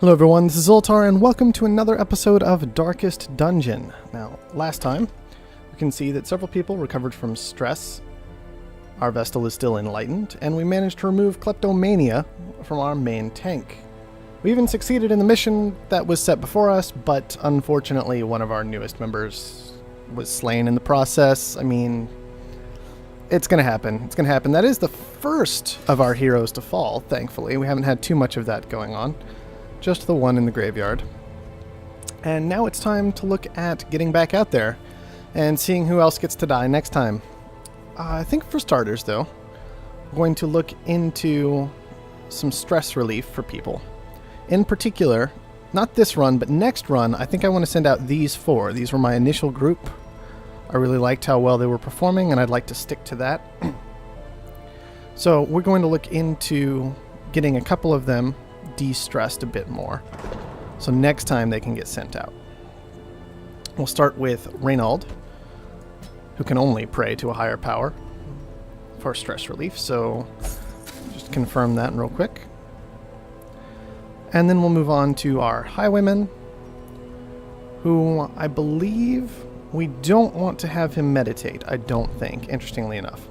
Hello everyone, this is Zoltar and welcome to another episode of Darkest Dungeon. Now, last time, you can see that several people recovered from stress. Our Vestal is still enlightened, and we managed to remove kleptomania from our main tank. We even succeeded in the mission that was set before us, but unfortunately one of our newest members was slain in the process. I mean, it's gonna happen. It's gonna happen. That is the first of our heroes to fall, thankfully. We haven't had too much of that going on. Just the one in the graveyard. And now it's time to look at getting back out there and seeing who else gets to die next time. I think for starters, though, we're going to look into some stress relief for people. In particular, not this run, but next run, I think I want to send out these four. These were my initial group. I really liked how well they were performing, and I'd like to stick to that. So we're going to look into getting a couple of them de-stressed a bit more, so next time they can get sent out. We'll start with Reynald, who can only pray to a higher power for stress relief, so just confirm that real quick. And then we'll move on to our highwayman, who I believe we don't want to have him meditate, I don't think, interestingly enough.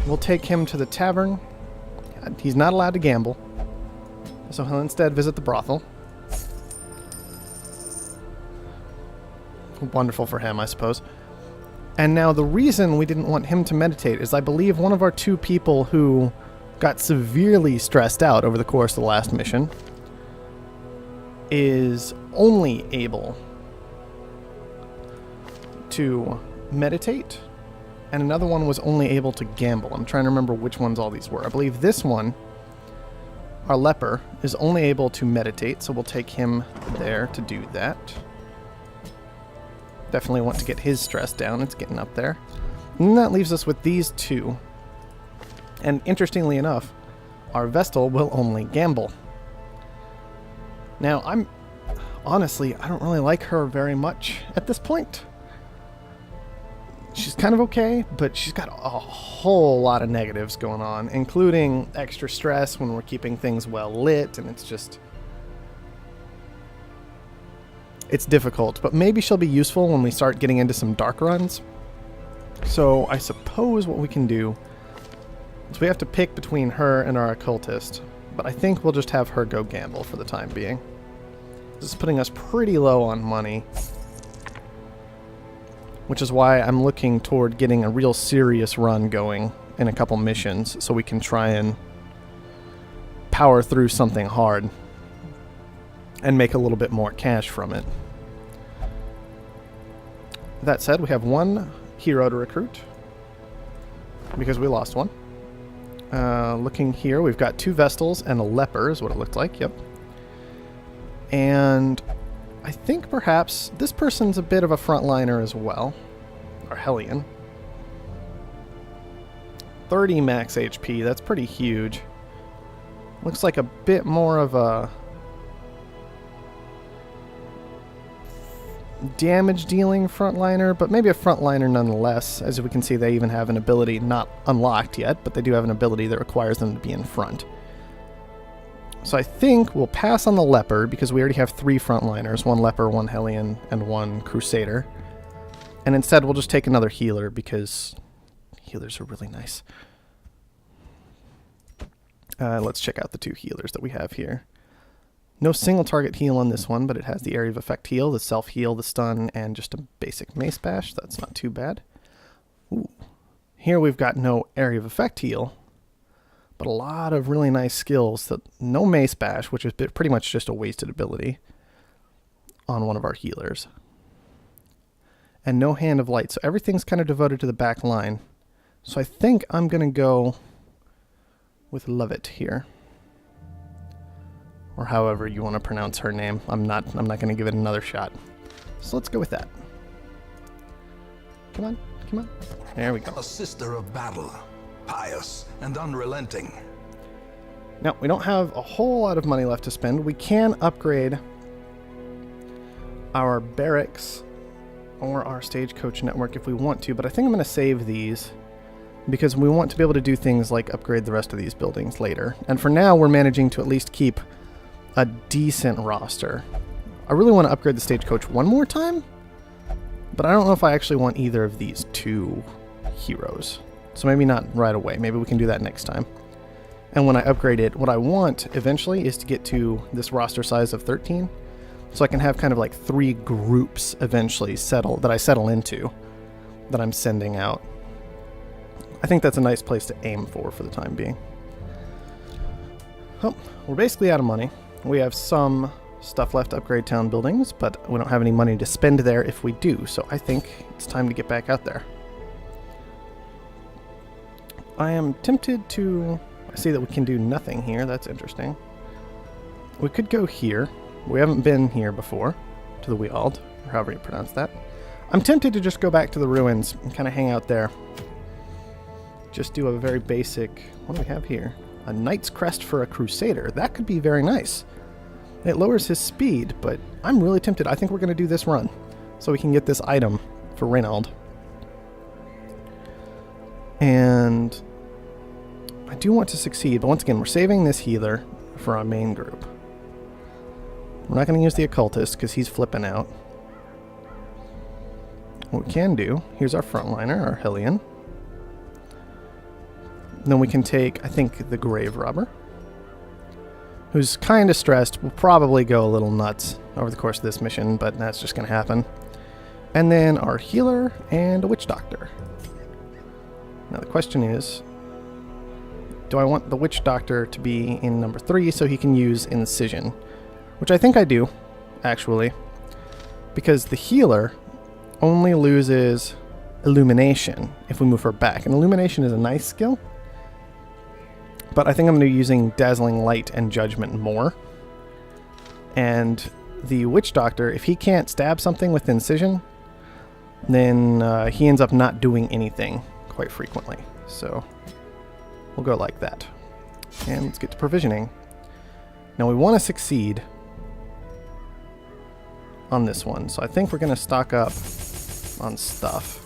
We'll take him to the tavern. He's not allowed to gamble, so he'll instead visit the brothel. Wonderful for him, I suppose. And now the reason we didn't want him to meditate is I believe one of our two people who got severely stressed out over the course of the last mission is only able to meditate, and another one was only able to gamble. I'm trying to remember which ones all these were. I believe this one, our leper, is only able to meditate, so we'll take him there to do that. Definitely want to get his stress down. It's getting up there. And that leaves us with these two. And interestingly enough, our Vestal will only gamble. Now, honestly, I don't really like her very much at this point. She's kind of okay, but she's got a whole lot of negatives going on, including extra stress when we're keeping things well lit, and it's difficult, but maybe she'll be useful when we start getting into some dark runs. So I suppose what we can do is we have to pick between her and our occultist, but I think we'll just have her go gamble for the time being. This is putting us pretty low on money, which is why I'm looking toward getting a real serious run going in a couple missions so we can try and power through something hard and make a little bit more cash from it. That said, we have one hero to recruit because we lost one. Looking here, we've got two Vestals and a leper is what it looked like, yep. And I think perhaps this person's a bit of a frontliner as well. Our Hellion. 30 max HP, that's pretty huge. Looks like a bit more of a damage dealing frontliner, but maybe a frontliner nonetheless. As we can see, they even have an ability, not unlocked yet, but they do have an ability that requires them to be in front. So I think we'll pass on the leper because we already have three frontliners, one leper, one Hellion, and one crusader. And instead we'll just take another healer because healers are really nice. Let's check out the two healers that we have here. No single target heal on this one, but it has the area of effect heal, the self heal, the stun, and just a basic mace bash. That's not too bad. Ooh. Here we've got no area of effect heal, but a lot of really nice skills. That no mace bash, which is pretty much just a wasted ability on one of our healers. And no hand of light, so everything's kind of devoted to the back line. So I think I'm going to go with Lovett here. Or however you want to pronounce her name. I'm not going to give it another shot. So let's go with that. Come on, come on. There we go. A sister of battle, pious and unrelenting. Now, we don't have a whole lot of money left to spend. We can upgrade our barracks or our stagecoach network if we want to, but I think I'm going to save these because we want to be able to do things like upgrade the rest of these buildings later. And for now, we're managing to at least keep a decent roster. I really want to upgrade the stagecoach one more time, but I don't know if I actually want either of these two heroes. So maybe not right away. Maybe we can do that next time. And when I upgrade it, what I want eventually is to get to this roster size of 13, so I can have kind of like 3 groups eventually that I settle into, that I'm sending out. I think that's a nice place to aim for the time being. Well, we're basically out of money. We have some stuff left to upgrade town buildings, but we don't have any money to spend there if we do, so I think it's time to get back out there. I am tempted to... I see that we can do nothing here. That's interesting. We could go here. We haven't been here before, to the Weald, or however you pronounce that. I'm tempted to just go back to the ruins and kind of hang out there. Just do a very basic... What do we have here? A Knight's Crest for a Crusader. That could be very nice. It lowers his speed, but I'm really tempted. I think we're going to do this run, so we can get this item for Reynald. And... I do want to succeed, but once again, we're saving this healer for our main group. We're not going to use the occultist because he's flipping out. What we can do, here's our frontliner, our Hellion. Then we can take, I think, the Grave Robber, who's kind of stressed. Will probably go a little nuts over the course of this mission, but that's just going to happen. And then our healer and a Witch Doctor. Now the question is, do I want the Witch Doctor to be in number 3 so he can use Incision? Which I think I do, actually. Because the healer only loses Illumination if we move her back. And Illumination is a nice skill. But I think I'm going to be using Dazzling Light and Judgment more. And the Witch Doctor, if he can't stab something with Incision, then he ends up not doing anything quite frequently. So... we'll go like that. And let's get to provisioning. Now we want to succeed on this one. So I think we're going to stock up on stuff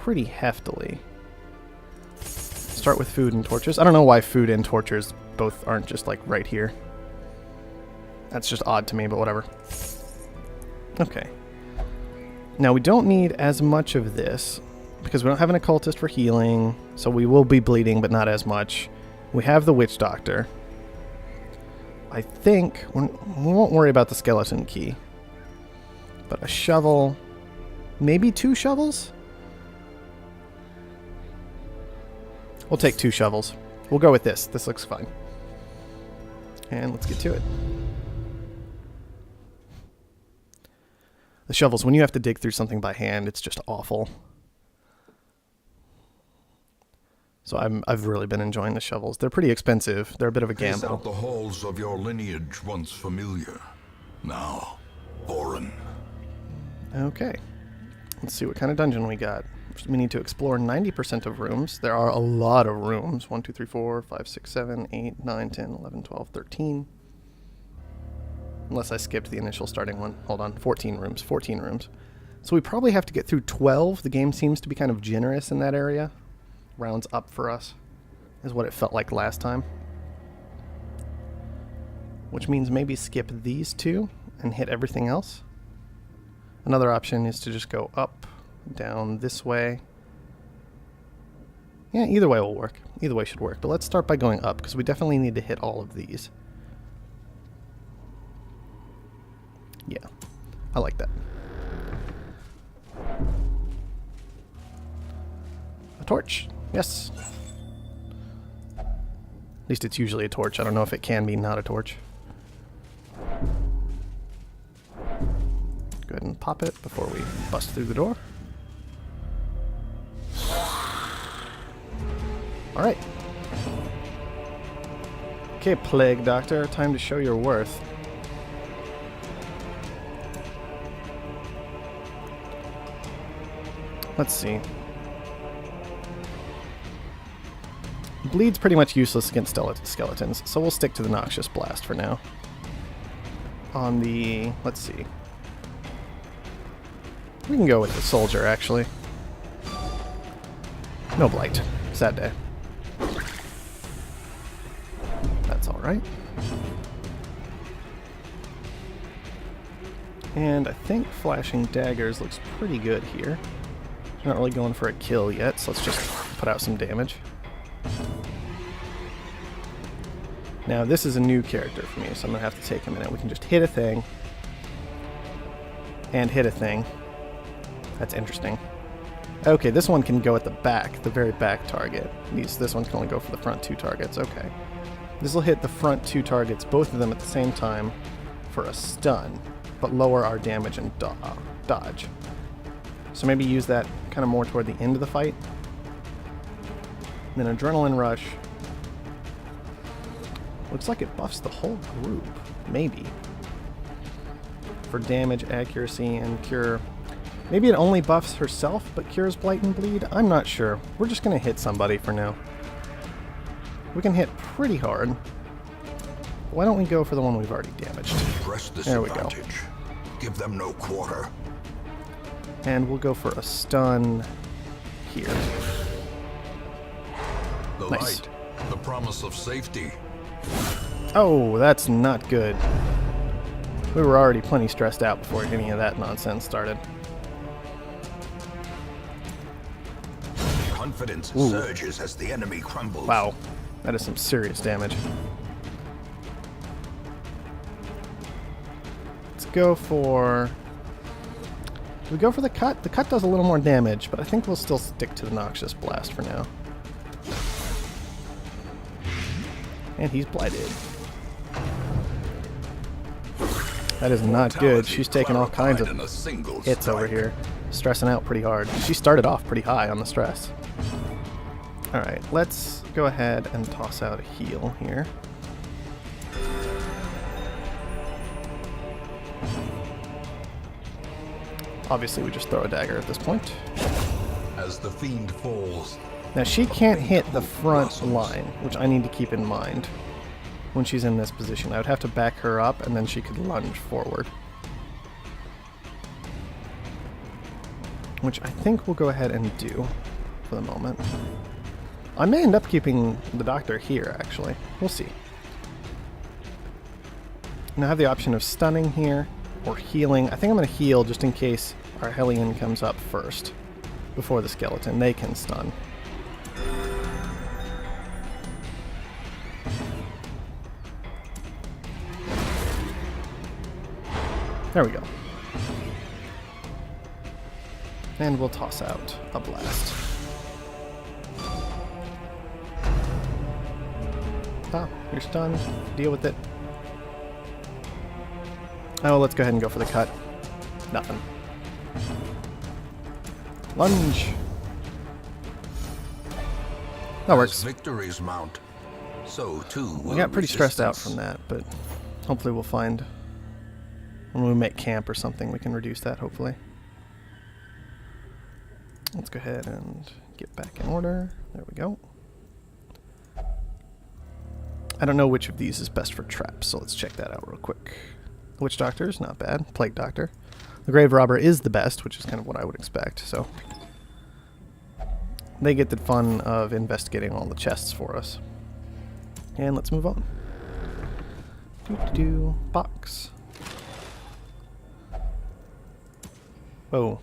pretty heftily. Start with food and torches. I don't know why food and torches both aren't just like right here. That's just odd to me, but whatever. Okay. Now we don't need as much of this, because we don't have an occultist for healing, so we will be bleeding, but not as much. We have the Witch Doctor. I think we won't worry about the skeleton key. But a shovel, maybe 2 shovels? We'll take 2 shovels. We'll go with this. This looks fine. And let's get to it. The shovels, when you have to dig through something by hand, it's just awful. So I've really been enjoying the shovels. They're pretty expensive. They're a bit of a gamble. Pace out the halls of your lineage once familiar, now foreign. Okay. Let's see what kind of dungeon we got. We need to explore 90% of rooms. There are a lot of rooms. 1, 2, 3, 4, 5, 6, 7, 8, 9, 10, 11, 12, 13. Unless I skipped the initial starting one. Hold on. 14 rooms. 14 rooms. So we probably have to get through 12. The game seems to be kind of generous in that area. Rounds up for us is what it felt like last time. Which means maybe skip these 2 and hit everything else. Another option is to just go up, down this way. Yeah, either way will work. Either way should work. But let's start by going up, because we definitely need to hit all of these. Yeah, I like that. A torch. Yes. At least it's usually a torch. I don't know if it can be not a torch. Go ahead and pop it before we bust through the door. Alright. Okay, Plague Doctor, time to show your worth. Let's see. Bleed's pretty much useless against skeletons, so we'll stick to the Noxious Blast for now. On the... let's see. We can go with the Soldier, actually. No Blight. Sad day. That's alright. And I think flashing daggers looks pretty good here. Not really going for a kill yet, so let's just put out some damage. Now this is a new character for me, so I'm going to have to take a minute. We can just hit a thing. And hit a thing. That's interesting. Okay, this one can go at the back, the very back target. This one can only go for the front 2 targets. Okay. This will hit the front 2 targets, both of them at the same time, for a stun, but lower our damage and dodge. So maybe use that kind of more toward the end of the fight. And then Adrenaline Rush. Looks like it buffs the whole group. Maybe. For damage, accuracy, and cure. Maybe it only buffs herself, but cures Blight and Bleed? I'm not sure. We're just going to hit somebody for now. We can hit pretty hard. Why don't we go for the one we've already damaged? Press this There we go. advantage. Give them no quarter. And we'll go for a stun here. The Nice. light, the promise of safety. Oh, that's not good. We were already plenty stressed out before any of that nonsense started. Confidence Ooh. surges as the enemy crumbles. Wow, that is some serious damage. Let's go for... we go for the cut? The cut does a little more damage, but I think we'll still stick to the Noxious Blast for now. And he's blighted. That is not good. She's taking all kinds of in a single hits over strike. here. Stressing out pretty hard. She started off pretty high on the stress. Alright, let's go ahead and toss out a heal here. Obviously, we just throw a dagger at this point. As the fiend falls, Now, she can't hit the front line, which I need to keep in mind when she's in this position. I would have to back her up, and then she could lunge forward. Which I think we'll go ahead and do for the moment. I may end up keeping the doctor here, actually. We'll see. Now I have the option of stunning here, or healing. I think I'm going to heal just in case our Hellion comes up first, before the skeleton. They can stun. There we go. And we'll toss out a blast. Ah, you're stunned. Deal with it. Oh, let's go ahead and go for the cut. Nothing. Lunge. That works. as victories mount, so too will We got pretty stressed out resistance. from that, but hopefully we'll find when we make camp or something we can reduce that, hopefully. Let's go ahead and get back in order. There we go. I don't know which of these is best for traps, so let's check that out real quick. Witch Doctor is not bad. Plague Doctor. The Grave Robber is the best, which is kind of what I would expect, so they get the fun of investigating all the chests for us. And let's move on. Box. Whoa.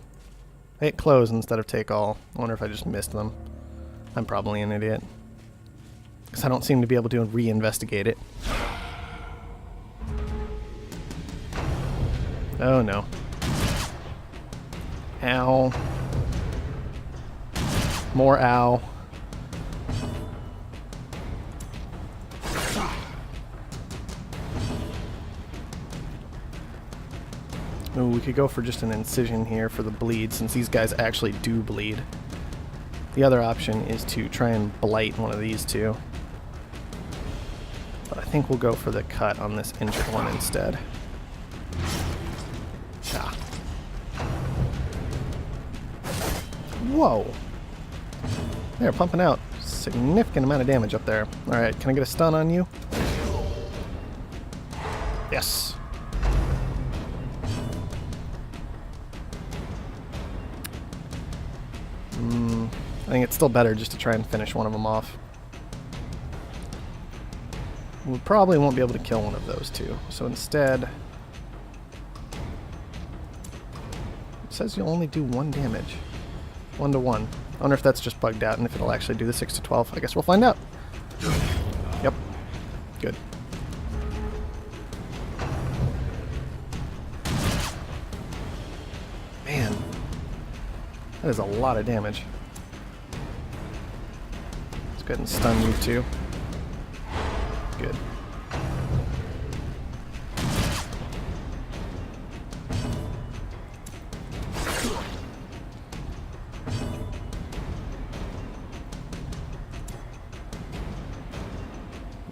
I hit close instead of take all. I wonder if I just missed them. I'm probably an idiot. Because I don't seem to be able to re-investigate it. Oh no. Ow. More ow. Ooh, we could go for just an incision here for the bleed, since these guys actually do bleed. The other option is to try and blight one of these two. But I think we'll go for the cut on this injured one instead. Ah. Whoa! They're pumping out significant amount of damage up there. Alright, can I get a stun on you? Yes! I think it's still better just to try and finish one of them off. We probably won't be able to kill one of those two. So instead, it says you'll only do 1 damage. 1 to 1. I wonder if that's just bugged out and if it'll actually do the 6 to 12. I guess we'll find out. Yep. Good. Man. That is a lot of damage. Let's go ahead and stun you too. Good.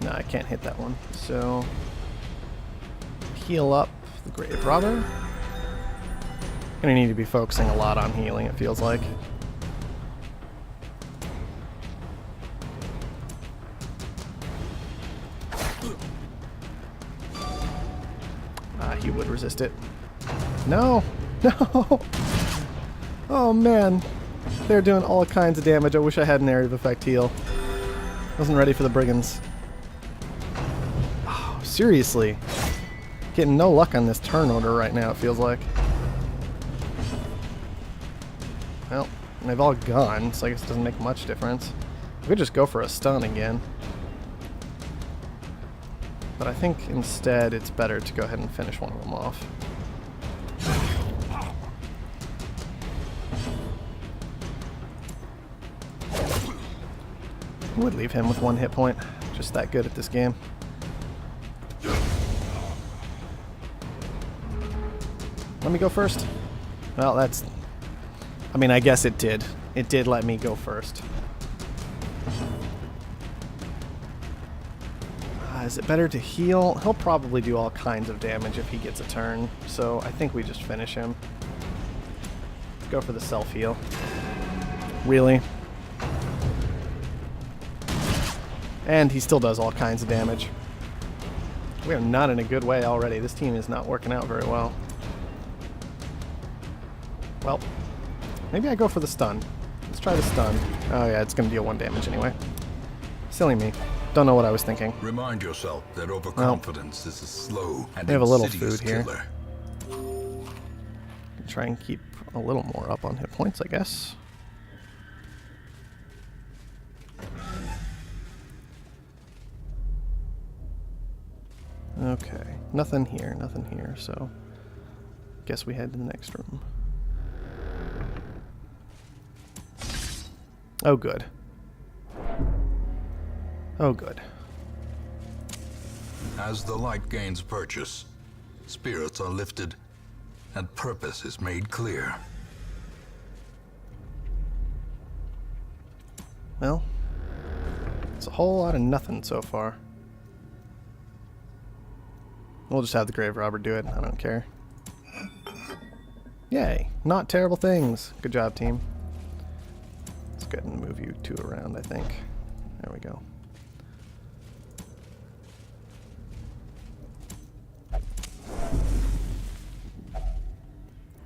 No, I can't hit that one. So, heal up the Grave Robber. Gonna need to be focusing a lot on healing, it feels like. He would resist it. No! No! Oh man. They're doing all kinds of damage. I wish I had an area of effect heal. Wasn't ready for the brigands. Oh, seriously. Getting no luck on this turn order right now, it feels like. Well, they've all gone, so I guess it doesn't make much difference. We could just go for a stun again. But I think instead it's better to go ahead and finish one of them off. I would leave him with 1 hit point. Just that good at this game. Let me go first. Well, that's... I mean, I guess it did. It did let me go first. Is it better to heal? He'll probably do all kinds of damage if he gets a turn, so I think we just finish him. Let's go for the self-heal. Really? And he still does all kinds of damage. We are not in a good way already. This team is not working out very well. Well, maybe I go for the stun. Let's try the stun. Oh yeah, it's going to deal 1 damage anyway. Silly me. Don't know what I was thinking. Remind yourself that overconfidence is a slow and we have a little insidious food here. killer. Try and keep a little more up on hit points, I guess. Okay, nothing here, so guess we head to the next room. Oh, good. Oh, good. As the light gains purchase, spirits are lifted, and purpose is made clear. Well, it's a whole lot of nothing so far. We'll just have the Grave Robber do it. I don't care. Yay. Not terrible things. Good job, team. Let's go ahead and move you 2 around, I think. There we go.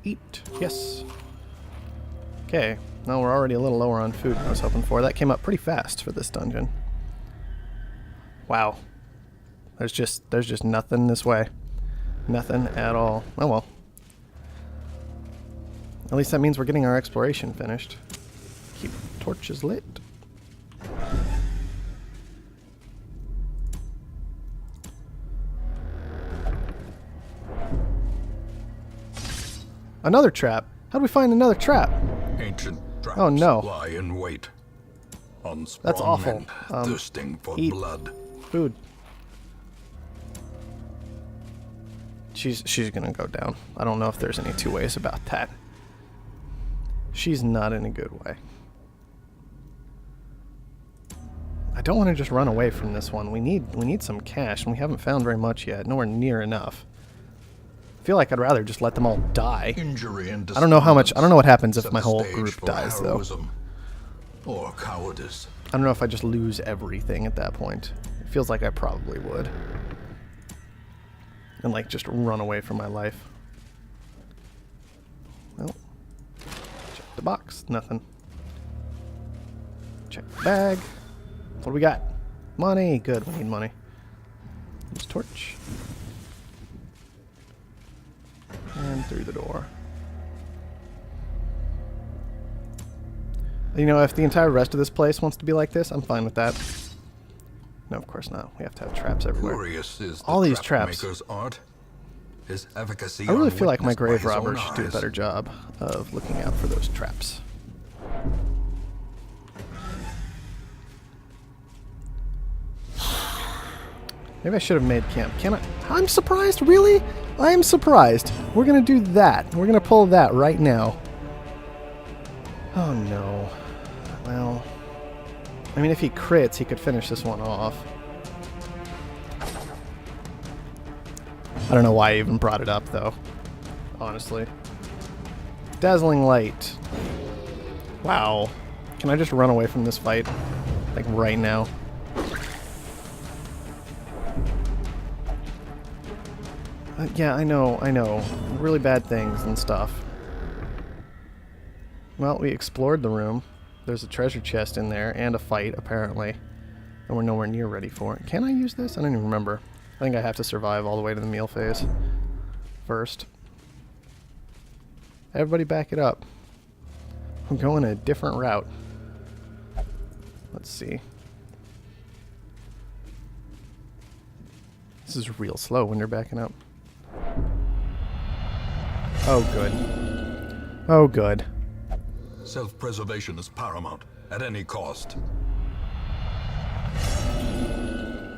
Eat. Yes. Okay. Now we're already a little lower on food than I was hoping for. That came up pretty fast for this dungeon. Wow. There's just nothing this way. Nothing at all. Oh well. At least that means we're getting our exploration finished. Keep torches lit. Another trap. How do we find another trap? Ancient traps Oh, no. lie in wait. Unsprung That's awful. men thirsting for eat. blood. Food. She's gonna go down. I don't know if there's any 2 ways about that. She's not in a good way. I don't want to just run away from this one. We need some cash, and we haven't found very much yet. Nowhere near enough. I feel like I'd rather just let them all die. Injury and I don't know how much. I don't know what happens if set my the whole stage group for dies, though. heroism or cowardice. I don't know if I just lose everything at that point. It feels like I probably would. And like just run away from my life. Well, check the box. Nothing. Check the bag. What do we got? Money. Good. We need money. Use torch. And through the door. You know, if the entire rest of this place wants to be like this, I'm fine with that. No, of course not. We have to have traps everywhere. Curious is All the these traps. maker's art. His efficacy I really feel like my unwitnessed by grave his own robber should do a eyes. better job of looking out for those traps. Maybe I should have made camp. Can I? I'm surprised, really? I am surprised. We're gonna do that. We're gonna pull that right now. Oh no. Well, I mean, if he crits, he could finish this one off. I don't know why I even brought it up, though. Honestly. Dazzling Light. Wow. Can I just run away from this fight? Like, right now? Yeah, I know. Really bad things and stuff. Well, we explored the room. There's a treasure chest in there, and a fight, apparently. And we're nowhere near ready for it. Can I use this? I don't even remember. I think I have to survive all the way to the meal phase first. Everybody back it up. I'm going a different route. Let's see. This is real slow when you're backing up. Oh, good. Oh, good. Self-preservation is paramount, at any cost.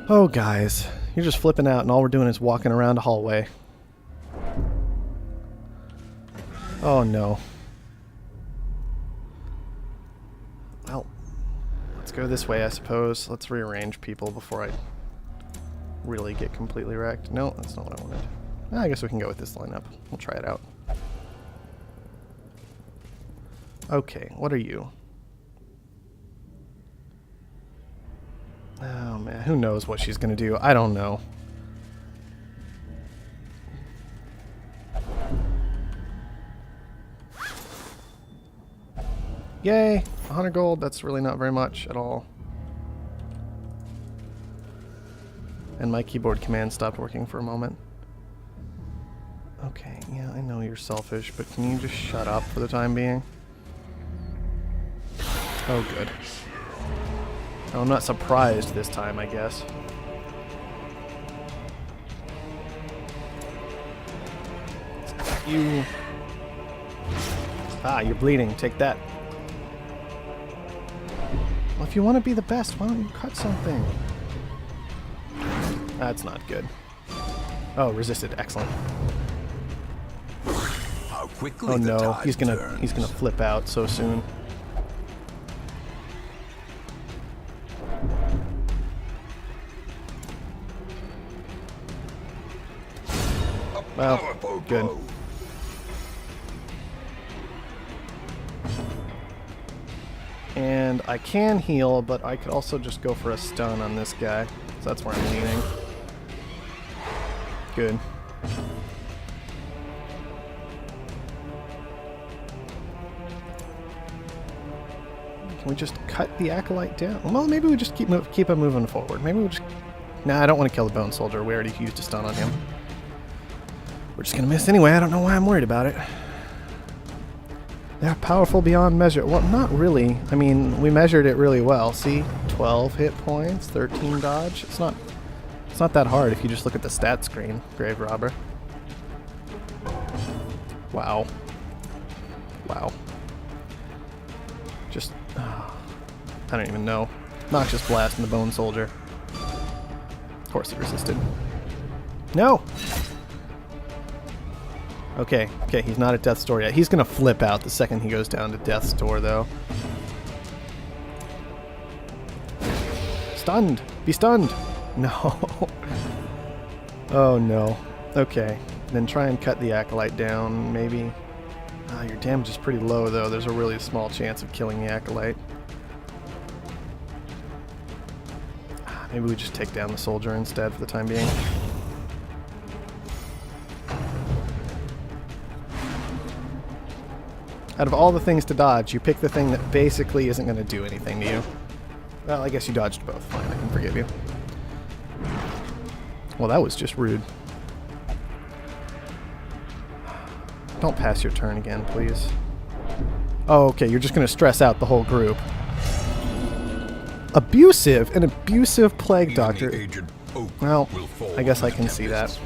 Oh, guys. You're just flipping out and all we're doing is walking around a hallway. Oh, no. Well, let's go this way, I suppose. Let's rearrange people before I really get completely wrecked. No, that's not what I wanted. I guess we can go with this lineup. We'll try it out. Okay, what are you? Oh man, who knows what she's gonna do? I don't know. Yay! 100 gold, that's really not very much at all. And my keyboard command stopped working for a moment. Okay, yeah, I know you're selfish, but can you just shut up for the time being? Oh, good. Oh, I'm not surprised this time, I guess. You... Ah, you're bleeding. Take that. Well, if you want to be the best, why don't you cut something? That's not good. Oh, resisted. Excellent. How quickly Oh the no, tide he's gonna turns. flip out so soon. Well, Powerful good. blow. And I can heal, but I could also just go for a stun on this guy. So that's where I'm leaning. Good. Can we just cut the Acolyte down? Well, maybe we just keep him moving forward. Maybe we just... Nah, I don't want to kill the Bone Soldier. We already used a stun on him. We're just gonna miss anyway. I don't know why I'm worried about it. They're powerful beyond measure. Well, not really. I mean, we measured it really well. See? 12 hit points, 13 dodge. It's not that hard if you just look at the stat screen, Grave Robber. Wow. Wow. Just... I don't even know. Noxious Blast and the Bone Soldier. Of course he resisted. No! Okay, he's not at Death's Door yet. He's gonna flip out the second he goes down to Death's Door, though. Stunned! Be stunned! No. Oh no. Okay, then try and cut the Acolyte down, maybe. Ah, your damage is pretty low, though. There's a really small chance of killing the Acolyte. Maybe we just take down the soldier instead for the time being. Out of all the things to dodge, you pick the thing that basically isn't going to do anything to you. Well, I guess you dodged both. Fine, I can forgive you. Well, that was just rude. Don't pass your turn again, please. Oh, okay, you're just going to stress out the whole group. Abusive? An abusive plague doctor. Well, I guess I can see that.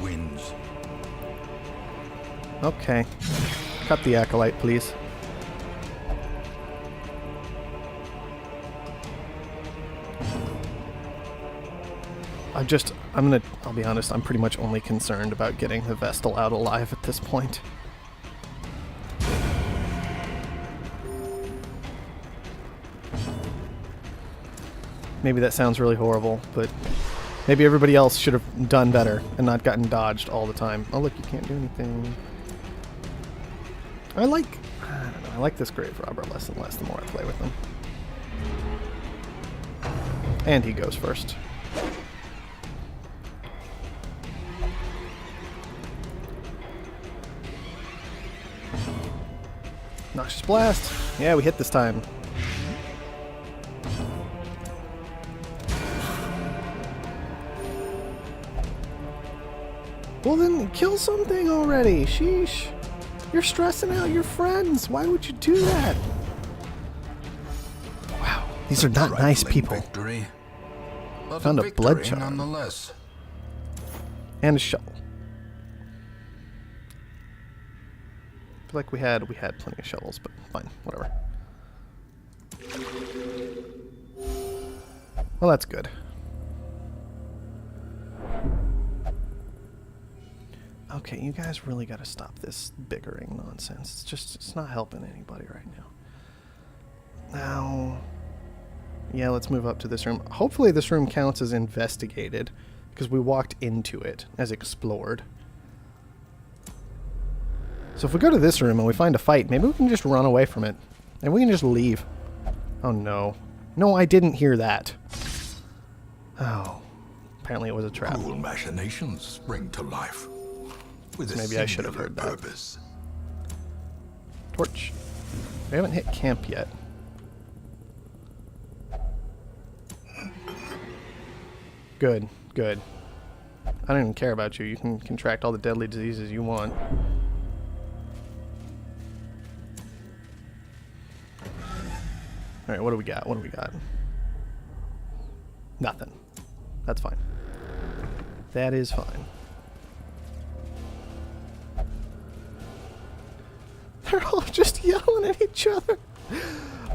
Okay. Cut the acolyte, please. I'll be honest, I'm pretty much only concerned about getting the Vestal out alive at this point. Maybe that sounds really horrible, but maybe everybody else should have done better and not gotten dodged all the time. Oh look, you can't do anything. I don't know, I like this grave robber less and less the more I play with them. And he goes first. Noxious Blast. Yeah, we hit this time. Well then, kill something already. Sheesh. You're stressing out your friends. Why would you do that? Wow, these are not nice people. Victory, Found a blood charm. Nonetheless. And a shovel. I feel like we had plenty of shovels, but fine, whatever. Well, that's good. Okay, you guys really got to stop this bickering nonsense. It's not helping anybody right now. Now, yeah, let's move up to this room. Hopefully this room counts as investigated, because we walked into it as explored. So if we go to this room and we find a fight, maybe we can just run away from it. And we can just leave. Oh no. No, I didn't hear that. Oh. Apparently it was a trap. Cruel machinations spring to life. With Maybe I should have heard that. Purpose. Torch. We haven't hit camp yet. Good, good. I don't even care about you. You can contract all the deadly diseases you want. Alright, what do we got? What do we got? Nothing. That's fine. That is fine. They're all just yelling at each other.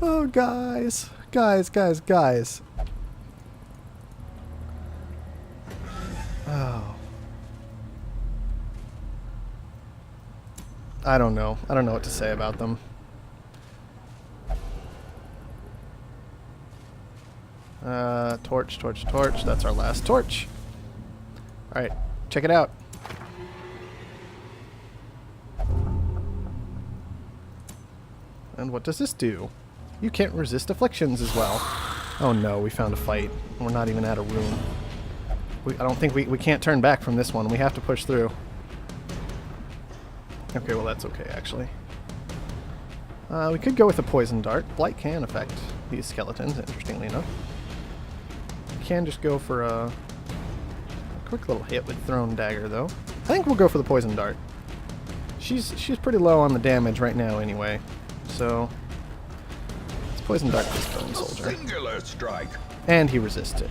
Oh, guys. Guys. Oh. I don't know. I don't know what to say about them. Torch. That's our last torch. Alright, check it out. And what does this do? You can't resist afflictions as well. Oh no, we found a fight. We're not even at a room. I don't think we can't turn back from this one. We have to push through. Okay, well that's okay actually. We could go with a poison dart. Blight can affect these skeletons, interestingly enough. We can just go for a quick little hit with Thrown Dagger though. I think we'll go for the poison dart. She's pretty low on the damage right now anyway. So let's poison dart this Bone Soldier. Singular strike. And he resisted.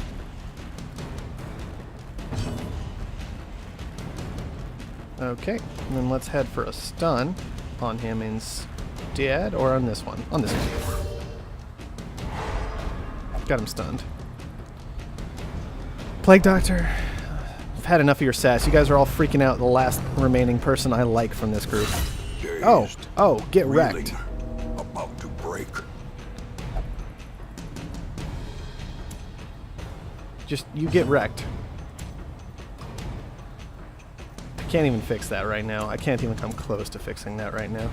Okay, and then let's head for a stun on him instead, or on this one. On this one. Got him stunned. Plague Doctor, I've had enough of your sass. You guys are all freaking out the last remaining person I like from this group. Dazed, Oh, get reeling, wrecked. about to break. Just, you get wrecked. I can't even fix that right now. I can't even come close to fixing that right now.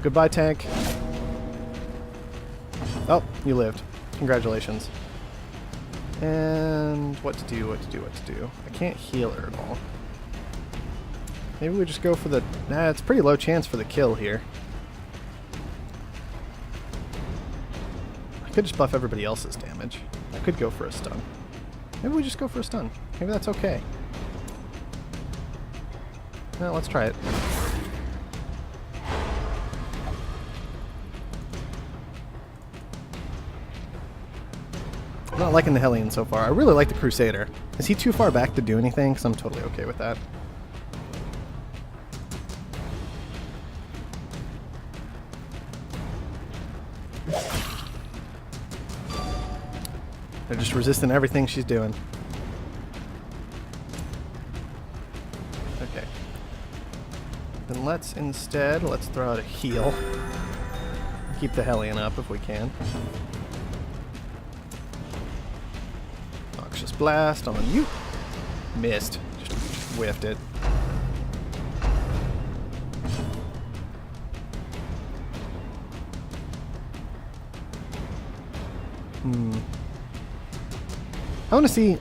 Goodbye, tank. Oh, you lived. Congratulations. And what to do. I can't heal her at all. Maybe we just go for the... Nah, it's a pretty low chance for the kill here. I could just buff everybody else's damage. I could go for a stun. Maybe we just go for a stun. Maybe that's okay. Well, let's try it. I'm not liking the Hellion so far. I really like the Crusader. Is he too far back to do anything? Because I'm totally okay with that. They're just resisting everything she's doing. Okay. Then let's throw out a heal. Keep the Hellion up if we can. Noxious Blast on you. Missed. Just whiffed it.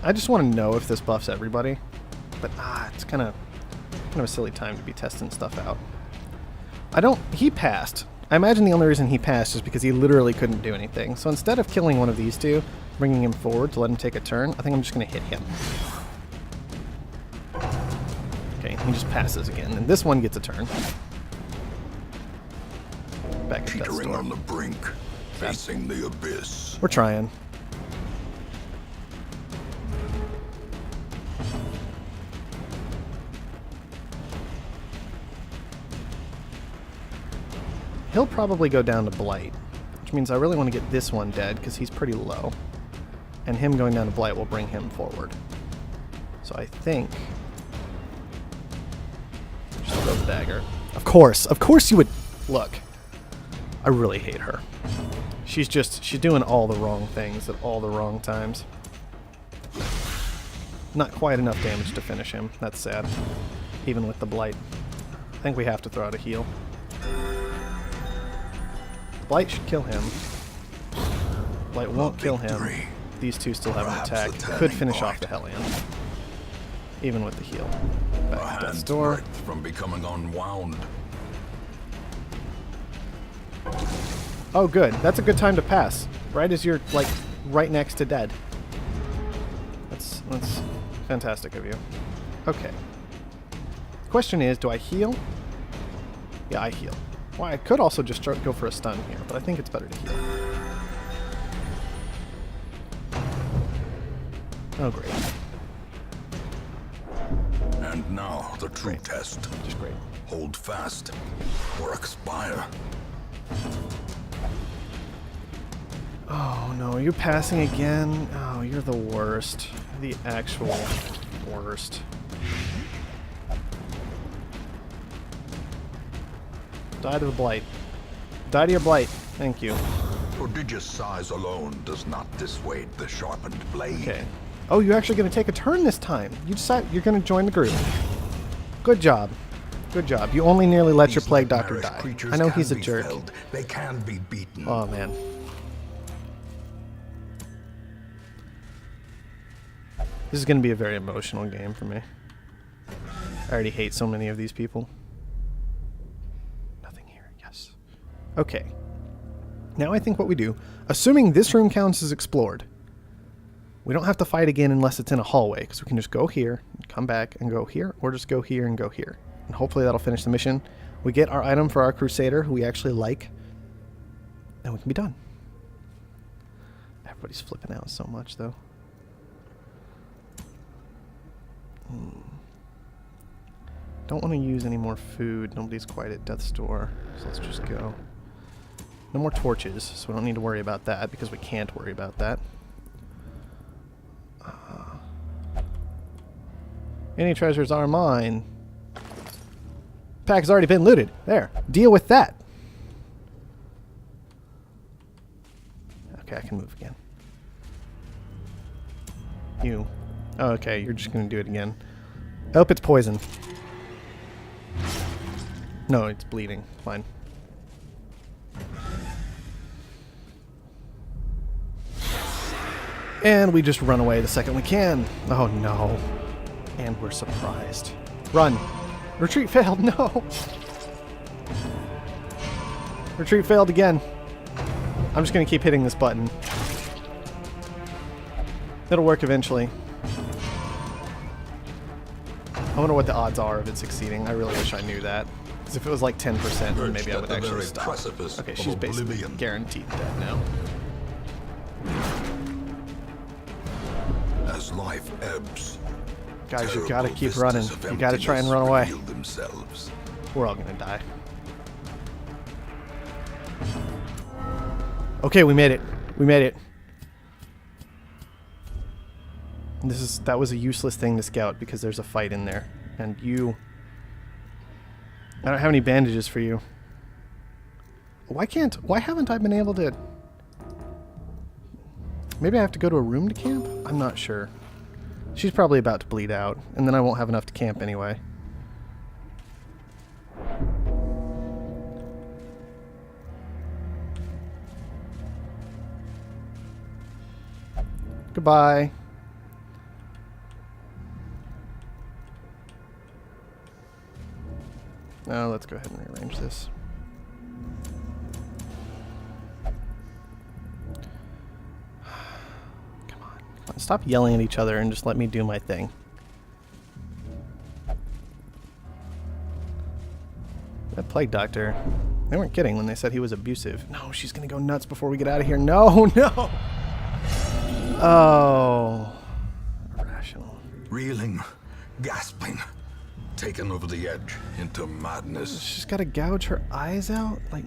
I just want to know if this buffs everybody. But it's kind of a silly time to be testing stuff out. He passed. I imagine the only reason he passed is because he literally couldn't do anything. So instead of killing one of these two, bringing him forward to let him take a turn, I think I'm just going to hit him. Okay, he just passes again. And this one gets a turn. Back at Death's Teetering Door. on the brink, facing the abyss. We're trying. He'll probably go down to Blight, which means I really want to get this one dead because he's pretty low. And him going down to Blight will bring him forward. So I think... just throw the dagger. Of course you would... Look, I really hate her. She's doing all the wrong things at all the wrong times. Not quite enough damage to finish him. That's sad. Even with the Blight. I think we have to throw out a heal. Blight should kill him. Blight won't kill him. These two still have an attack. Could finish off the Hellion. Even with the heal. Back to Death's Door. From becoming unwound. Oh good. That's a good time to pass. Right as you're like right next to dead. That's fantastic of you. Okay. Question is, do I heal? Yeah, I heal. Well, I could also just go for a stun here, but I think it's better to heal. Oh, great. And now the true test. Just great. Hold fast or expire. Oh no, are you passing again? Oh, you're the worst. The actual worst. Die to the Blight. Die to your Blight. Thank you. Prodigious size alone does not dissuade the sharpened blade. Okay. Oh, you're actually going to take a turn this time. You decide you're going to join the group. Good job. Good job. You only nearly let your Plague Doctor die. I know he's a jerk. They can be beaten. Oh, man. This is going to be a very emotional game for me. I already hate so many of these people. Nothing here. Yes. Okay. Now I think what we do, assuming this room counts as explored, we don't have to fight again unless it's in a hallway, because we can just go here, come back, and go here, or just go here and go here. And hopefully that'll finish the mission. We get our item for our Crusader, who we actually like, and we can be done. Everybody's flipping out so much, though. Don't want to use any more food. Nobody's quite at Death's Door, so let's just go. No more torches, so we don't need to worry about that, because we can't worry about that. Any treasures are mine. Pack has already been looted. There. Deal with that. Okay, I can move again. You. Oh, okay, you're just going to do it again. I hope it's poison. No, it's bleeding. Fine. And we just run away the second we can. Oh, no. And we're surprised. Run. Retreat failed. No. Retreat failed again. I'm just going to keep hitting this button. It'll work eventually. I wonder what the odds are of it succeeding. I really wish I knew that. Because if it was like 10%, then maybe I would actually stop. Okay, she's basically guaranteed dead now. As life ebbs, guys, you gotta keep running. You gotta try and run away. Themselves. We're all gonna die. Okay, we made it. We made it. That was a useless thing to scout because there's a fight in there. And you... I don't have any bandages for you. Why haven't I been able to... Maybe I have to go to a room to camp? I'm not sure. She's probably about to bleed out, and then I won't have enough to camp anyway. Goodbye. Now let's go ahead and rearrange this. Come on. Stop yelling at each other and just let me do my thing. That plague doctor, they weren't kidding when they said he was abusive. No, she's gonna go nuts before we get out of here. No, no! Oh. Irrational. Reeling, gasping, taken over the edge into madness. She's gotta gouge her eyes out? Like...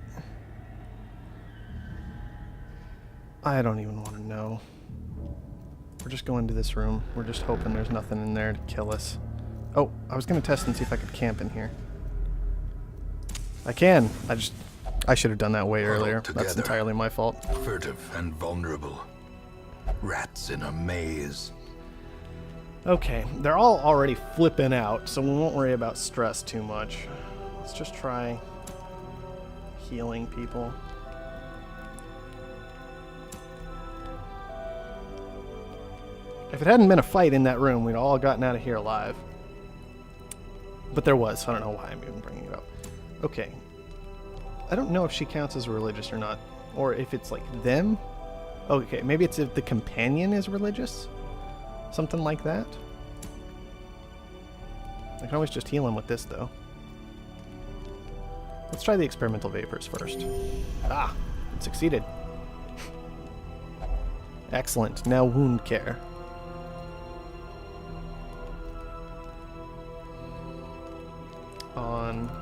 I don't even want to know. We're just going to this room. We're just hoping there's nothing in there to kill us. Oh, I was gonna test and see if I could camp in here. I can. I should have done that way earlier. That's entirely my fault. Furtive and vulnerable. Rats in a maze. Okay, they're all already flipping out, so we won't worry about stress too much. Let's just try healing people. If it hadn't been a fight in that room, we'd all gotten out of here alive. But there was, so I don't know why I'm even bringing it up. Okay. I don't know if she counts as religious or not, or if it's like them. Okay, maybe it's if the companion is religious? Something like that? I can always just heal him with this, though. Let's try the experimental vapors first. Ah, it succeeded. Excellent. Now wound care.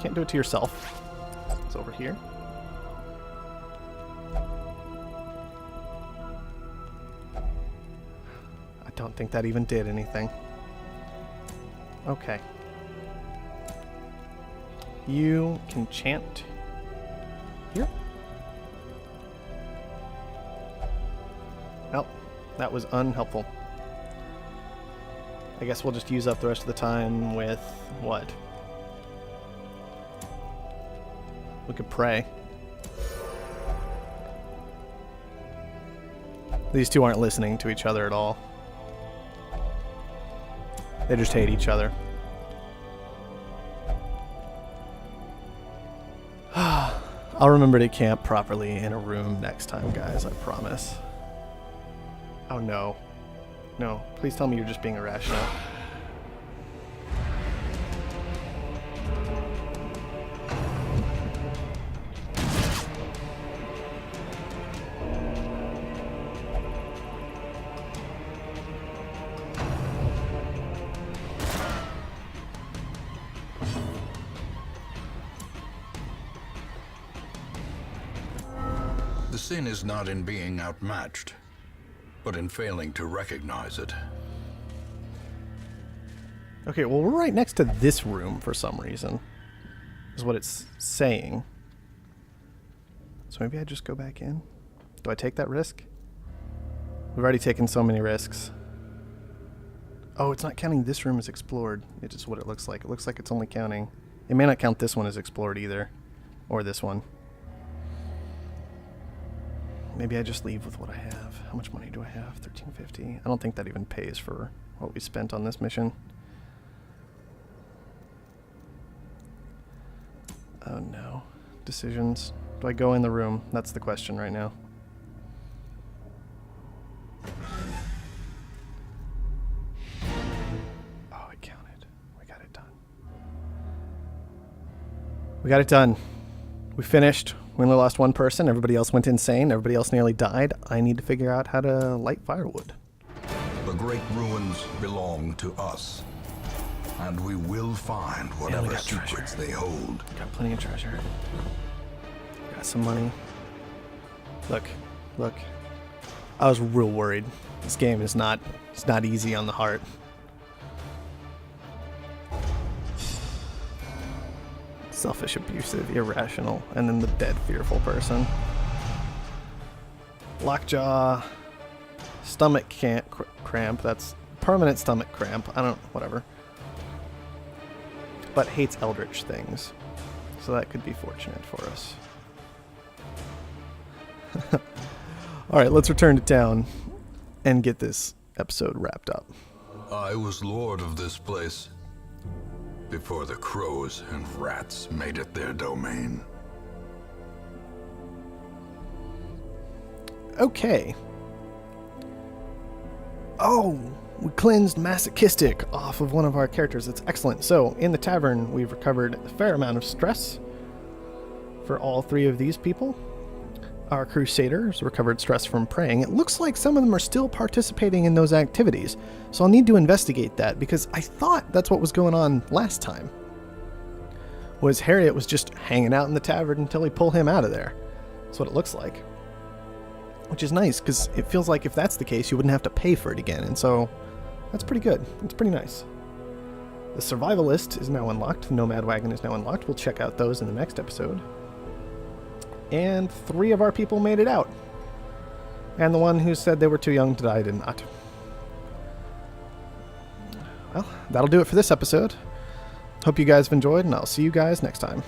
Can't do it to yourself. It's over here. I don't think that even did anything. Okay. You can chant here. Well, that was unhelpful. I guess we'll just use up the rest of the time with what? We could pray. These two aren't listening to each other at all. They just hate each other. I'll remember to camp properly in a room next time, guys, I promise. Oh no. No, please tell me you're just being irrational. The sin is not in being outmatched, but in failing to recognize it. Okay, well, we're right next to this room for some reason, is what it's saying. So maybe I just go back in? Do I take that risk? We've already taken so many risks. Oh, it's not counting this room as explored. It's just what it looks like. It looks like it's only counting... It may not count this one as explored either. Or this one. Maybe I just leave with what I have. How much money do I have? $13.50. I don't think that even pays for what we spent on this mission. Oh no. Decisions. Do I go in the room? That's the question right now. We got it done. We finished. We only lost one person. Everybody else went insane. Everybody else nearly died. I need to figure out how to light firewood. The great ruins belong to us, and we will find whatever secrets they hold. Got plenty of treasure. Got some money. Look. I was real worried. This game is not easy on the heart. Selfish, abusive, irrational, and then the dead, fearful person. Lockjaw. Stomach cramp. That's permanent stomach cramp. Whatever. But hates eldritch things. So that could be fortunate for us. Alright, let's return to town and get this episode wrapped up. I was lord of this place before the crows and rats made it their domain. Okay. Oh, we cleansed masochistic off of one of our characters. That's excellent. So, in the tavern, we've recovered a fair amount of stress for all three of these people. Our crusaders recovered stress from praying. It looks like some of them are still participating in those activities, so I'll need to investigate that, because I thought that's what was going on last time. Was Harriet was just hanging out in the tavern until we pull him out of there. That's what it looks like. Which is nice, because it feels like if that's the case, you wouldn't have to pay for it again, and so that's pretty good. It's pretty nice. The Survivalist is now unlocked. The Nomad Wagon is now unlocked. We'll check out those in the next episode. And 3 of our people made it out. And the one who said they were too young to die did not. Well, that'll do it for this episode. Hope you guys have enjoyed, and I'll see you guys next time.